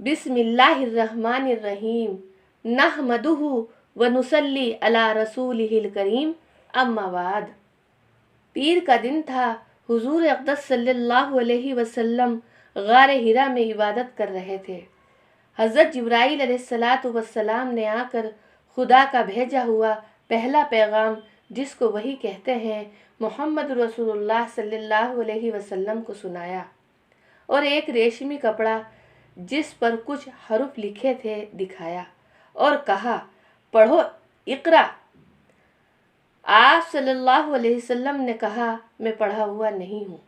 बिस्मिल्लाहिर्रहमानिर्रहीम नहमदुहु व नुसल्ली अला रसूलिहिल करीम अम्मा बाद। पीर का दिन था। हुजूर अक़दस सल्लल्लाहु अलैहि वसल्लम गारे हिरा में इबादत कर रहे थे। हज़रत जिब्राईल अलैहिस्सलातु वस्सलाम ने आकर खुदा का भेजा हुआ पहला पैगाम, जिसको वही कहते हैं, मोहम्मद रसूलुल्लाह सल्लल्लाहु अलैहि वसल्लम को सुनाया और एक रेशमी कपड़ा जिस पर कुछ हरूफ लिखे थे दिखाया और कहा, पढ़ो, इक़रा। आप सल्लल्लाहु अलैहि वसल्लम ने कहा, मैं पढ़ा हुआ नहीं हूँ।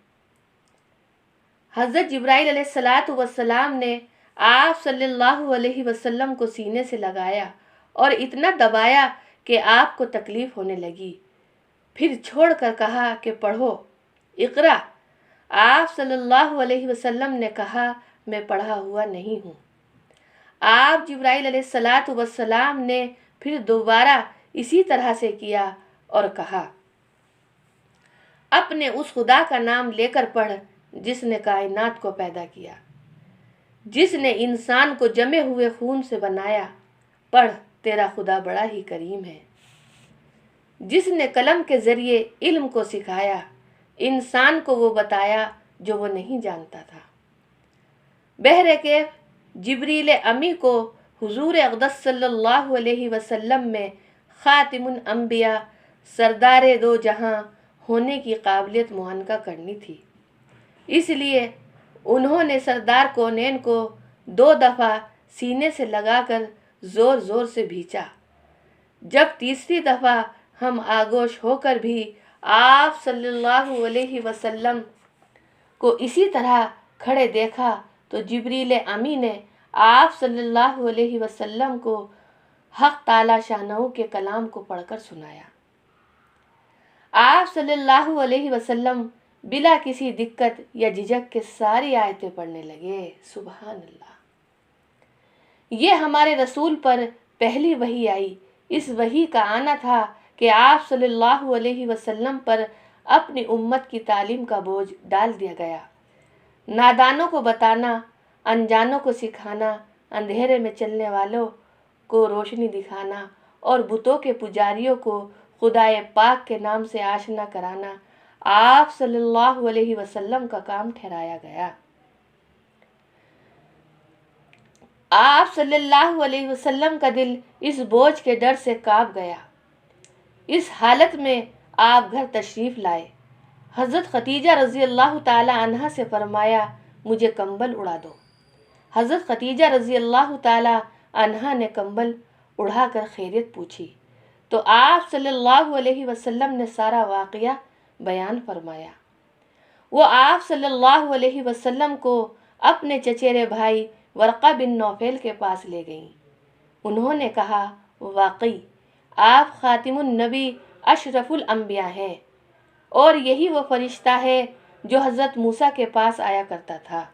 हज़रत जिब्राईल अलैहिस्सलातु वस्सलाम ने आप सल्लल्लाहु अलैहि वसल्लम को सीने से लगाया और इतना दबाया कि आपको तकलीफ़ होने लगी। फिर छोड़कर कहा कि पढ़ो, इक़रा। आप सल्लल्लाहु अलैहि वसल्लम ने कहा, मैं पढ़ा हुआ नहीं हूँ। आप जिब्राईल अलैहिस्सलातु वस्सलाम ने फिर दोबारा इसी तरह से किया और कहा, अपने उस खुदा का नाम लेकर पढ़ जिसने कायनात को पैदा किया, जिसने इंसान को जमे हुए खून से बनाया। पढ़, तेरा खुदा बड़ा ही करीम है। जिसने कलम के ज़रिए इल्म को सिखाया, इंसान को वो बताया जो वो नहीं जानता था। बहरे के जिब्रील अमी को हुजूर अक़दस सल्लल्लाहु अलैहि वसल्लम में ख़ातिमुल अंबिया, सरदारे दो जहां होने की काबिलियत मुहनका करनी थी। इसलिए उन्होंने सरदार कौनैन को 2 दफ़ा सीने से लगाकर ज़ोर ज़ोर से भींचा। जब तीसरी दफ़ा हम आगोश होकर भी आप सल्लल्लाहु अलैहि वसल्लम को इसी तरह खड़े देखा तो जिब्रील अमी ने आप सल्लल्लाहु अलैहि वसल्लम को हक़ ताला शानहू के कलाम को पढ़कर सुनाया। आप सल्लल्लाहु अलैहि वसल्लम बिला किसी दिक्कत या झिझक के सारी आयतें पढ़ने लगे। सुभान अल्लाह। ये हमारे रसूल पर पहली वही आई। इस वही का आना था कि आप सल्लल्लाहु अलैहि वसल्लम पर अपनी उम्मत की तालीम का बोझ डाल दिया गया। नादानों को बताना, अनजानों को सिखाना, अंधेरे में चलने वालों को रोशनी दिखाना और बुतों के पुजारियों को खुदाए पाक के नाम से आशना कराना आप सल्लल्लाहु अलैहि वसल्लम का काम ठहराया गया। आप सल्लल्लाहु अलैहि वसल्लम का दिल इस बोझ के डर से कांप गया। इस हालत में आप घर तशरीफ़ लाए। हज़रत खतीजा रज़ी अल्लाह ताला अन्हा से फरमाया, मुझे कंबल उड़ा दो। हज़रत खतीजा रज़ी अल्लाह ताला अन्हा ने कंबल उड़ाकर खैरियत पूछी तो आप सल्लल्लाहु अलैहि वसल्लम ने सारा वाक़या बयान फरमाया। वो आप सल्लल्लाहु अलैहि वसल्लम को अपने चचेरे भाई वर्क़ा बिन नौफ़ल के पास ले गईं। उन्होंने कहा, वाकई आप ख़ातिमुन नबी अशरफुल अंबिया हैं और यही वो फरिश्ता है जो हज़रत मूसा के पास आया करता था।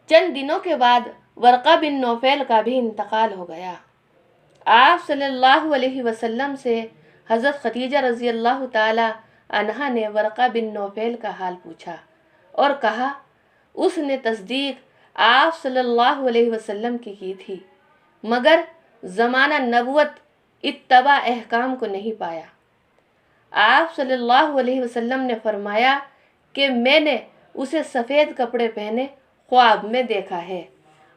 चंद दिनों के बाद वर्क़ा बिन नौफ़ल का भी इंतकाल हो गया। आप सल्लल्लाहु अलैहि वसल्लम से हज़रत खतीजा रज़ी अल्लाह ताला अन्हा ने वर्क़ा बिन नौफ़ल का हाल पूछा और कहा, उसने तस्दीक आप सल्लल्लाहु अलैहि वसल्लम की थी, मगर ज़माना नबुवत इत्तबा अहकाम को नहीं पाया। आप सल्लल्लाहु अलैहि वसल्लम ने फरमाया कि मैंने उसे सफ़ेद कपड़े पहने ख्वाब में देखा है।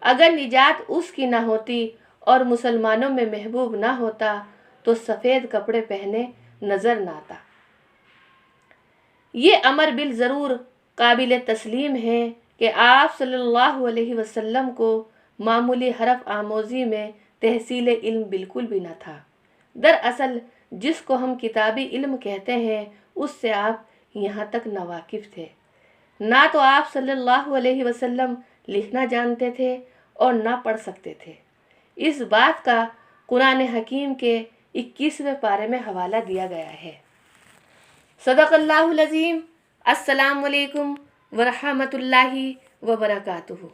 अगर निजात उसकी ना होती और मुसलमानों में महबूब ना होता तो सफ़ेद कपड़े पहने नज़र ना आता। ये अमर बिल ज़रूर काबिल तस्लीम है कि आप सल्लल्लाहु अलैहि वसल्लम को मामूली हरफ आमोज़ी में तहसील इल्म बिल्कुल भी न था। दरअसल जिसको हम किताबी इल्म कहते हैं उससे आप यहाँ तक नावाकिफ़ थे। ना तो आप सल्लल्लाहु अलैहि वसल्लम लिखना जानते थे और ना पढ़ सकते थे। इस बात का कुरान हकीम के 21वें पारे में हवाला दिया गया है। सदक़ल्लाहुल अज़ीम। अस्सलामु अलैकुम व रहमतुल्लाहि व बरकातुहू।